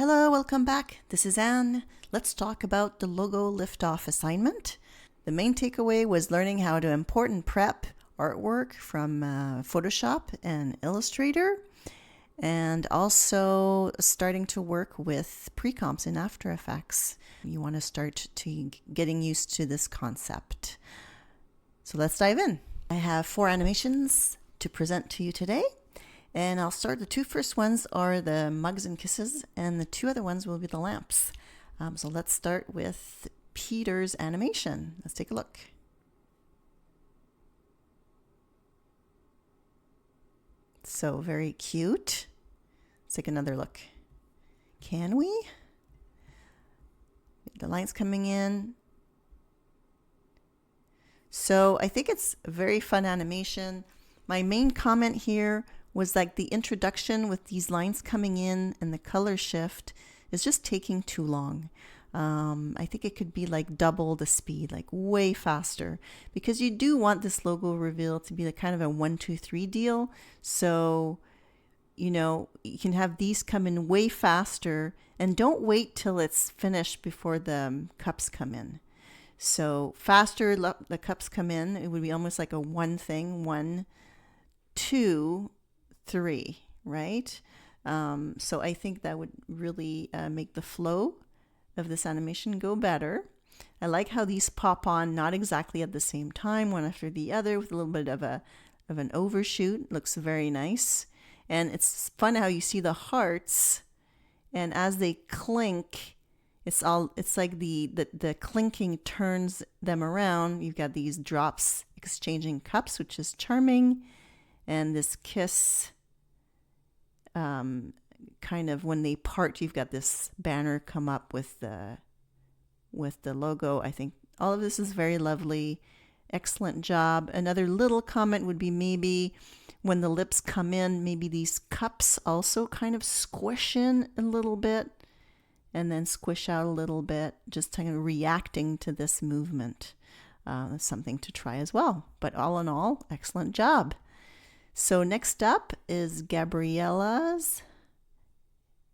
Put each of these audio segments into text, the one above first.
Hello, welcome back. This is Anne. Let's talk about the logo liftoff assignment. The main takeaway was learning how to import and prep artwork from Photoshop and Illustrator, and also starting to work with pre-comps in After Effects. You want to start to getting used to this concept. So let's dive in. I have 4 animations to present to you today. And I'll start. The 2 first ones are the mugs and kisses, and the 2 other ones will be the lamps. So let's start with Peter's animation. Let's take a look. So very cute. Let's take another look. Can we? The lights coming in. So I think it's a very fun animation. My main comment here was like the introduction with these lines coming in and the color shift is just taking too long. I think it could be like double the speed, like way faster, because you do want this logo reveal to be like kind of a 1, 2, 3 deal. So, you can have these come in way faster, and don't wait till it's finished before the cups come in. So faster the cups come in, it would be almost like a 1, 2, 3, right? So I think that would really make the flow of this animation go better. I like how these pop on not exactly at the same time, one after the other, with a little bit of an overshoot. Looks very nice. And it's fun how you see the hearts, and as they clink, it's like the clinking turns them around. You've got these drops exchanging cups, which is charming. And this kiss, kind of when they part, you've got this banner come up with the logo. I think all of this is very lovely. Excellent job. Another little comment would be maybe when the lips come in, maybe these cups also kind of squish in a little bit and then squish out a little bit, just kind of reacting to this movement. That's something to try as well. But all in all, excellent job. So next up is Gabriella's.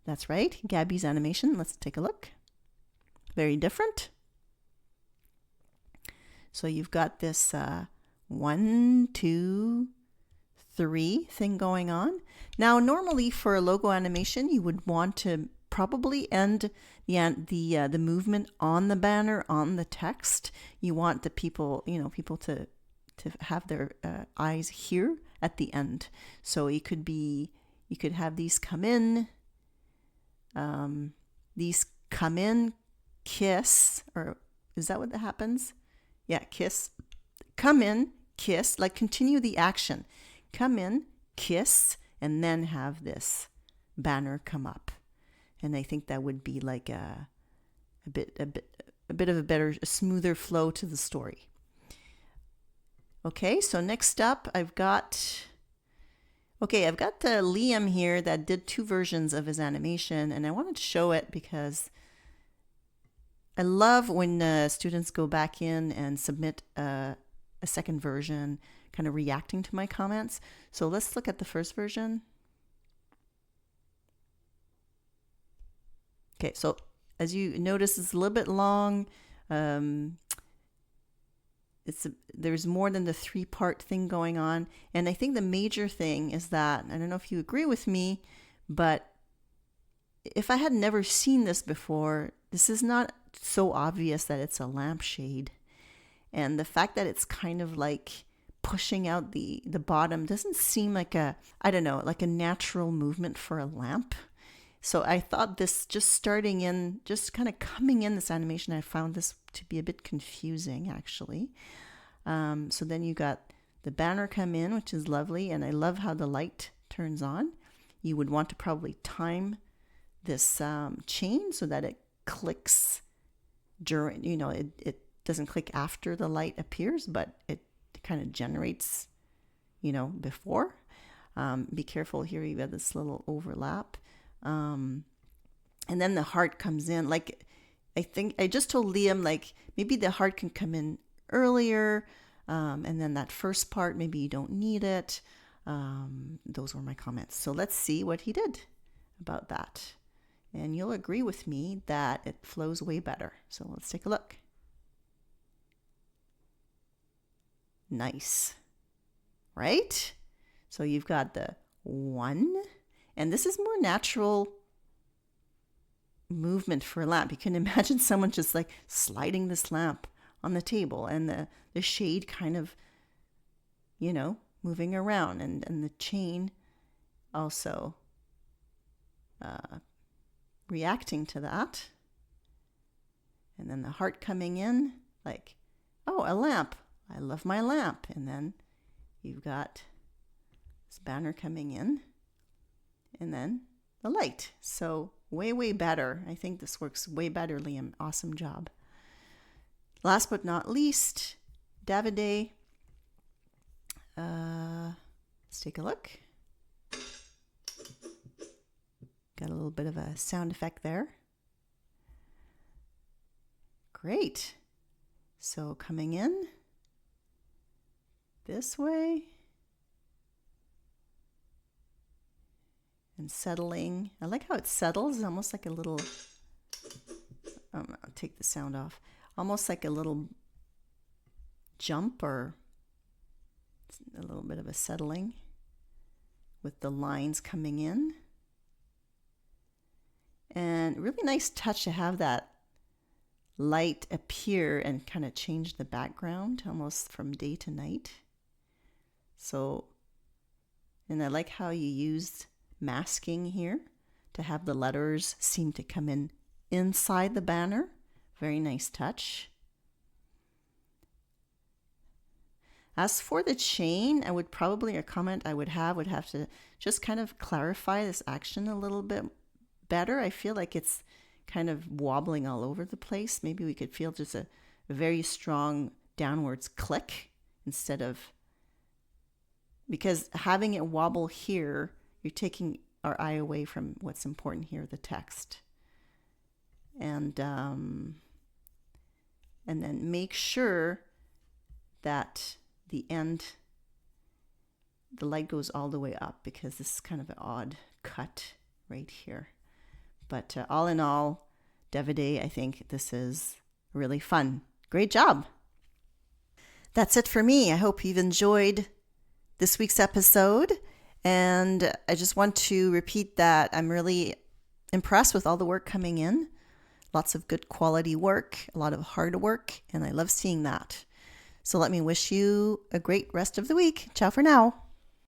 That's right, Gabby's animation. Let's take a look. Very different. So you've got this 1, 2, 3 thing going on. Now, normally for a logo animation, you would want to probably end the movement on the banner, on the text. You want the people to have their eyes here at the end. So you could have these come in, kiss, or is that what happens? Yeah, kiss, come in, kiss, like continue the action. Come in, kiss, and then have this banner come up. And I think that would be like a bit of a smoother flow to the story. Okay, so next up, I've got Liam here that did 2 versions of his animation, and I wanted to show it because I love when students go back in and submit a second version, kind of reacting to my comments. So let's look at the first version. Okay, so as you notice, it's a little bit long. There's more than the 3-part thing going on. And I think the major thing is that, I don't know if you agree with me, but if I had never seen this before, this is not so obvious that it's a lampshade. And the fact that it's kind of like pushing out the bottom doesn't seem like a natural movement for a lamp. So I thought this just kind of coming in this animation, I found this to be a bit confusing actually. So then you got the banner come in, which is lovely, and I love how the light turns on. You would want to probably time this chain so that it clicks during, it doesn't click after the light appears, but it kind of generates, before. Be careful here, you got this little overlap. And then the heart comes in. Like, I think I just told Liam, like, maybe the heart can come in earlier, and then that first part, maybe you don't need it. Those were my comments. So let's see what he did about that. And you'll agree with me that it flows way better. So let's take a look. Nice, right? So you've got the one, and this is more natural movement for a lamp. You can imagine someone just like sliding this lamp on the table and the shade kind of, moving around, and the chain also reacting to that. And then the heart coming in like, oh, a lamp. I love my lamp. And then you've got this banner coming in, and then the light. So way, way better. I think this works way better, Liam. Awesome job. Last but not least, Davide. Let's take a look. Got a little bit of a sound effect there. Great. So coming in this way and settling. I like how it settles, almost like a little, I'll take the sound off, almost like a little jump or a little bit of a settling with the lines coming in. And really nice touch to have that light appear and kind of change the background almost from day to night. So, and I like how you used masking here to have the letters seem to come in inside the banner. Very nice touch. As for the chain, a comment I would have to just kind of clarify this action a little bit better. I feel like it's kind of wobbling all over the place. Maybe we could feel just a very strong downwards click instead of, because having it wobble here, you're taking our eye away from what's important here, the text. And then make sure that the light goes all the way up, because this is kind of an odd cut right here. But all in all, Davide, I think this is really fun. Great job. That's it for me. I hope you've enjoyed this week's episode. And I just want to repeat that I'm really impressed with all the work coming in. Lots of good quality work, a lot of hard work, and I love seeing that. So let me wish you a great rest of the week. Ciao for now.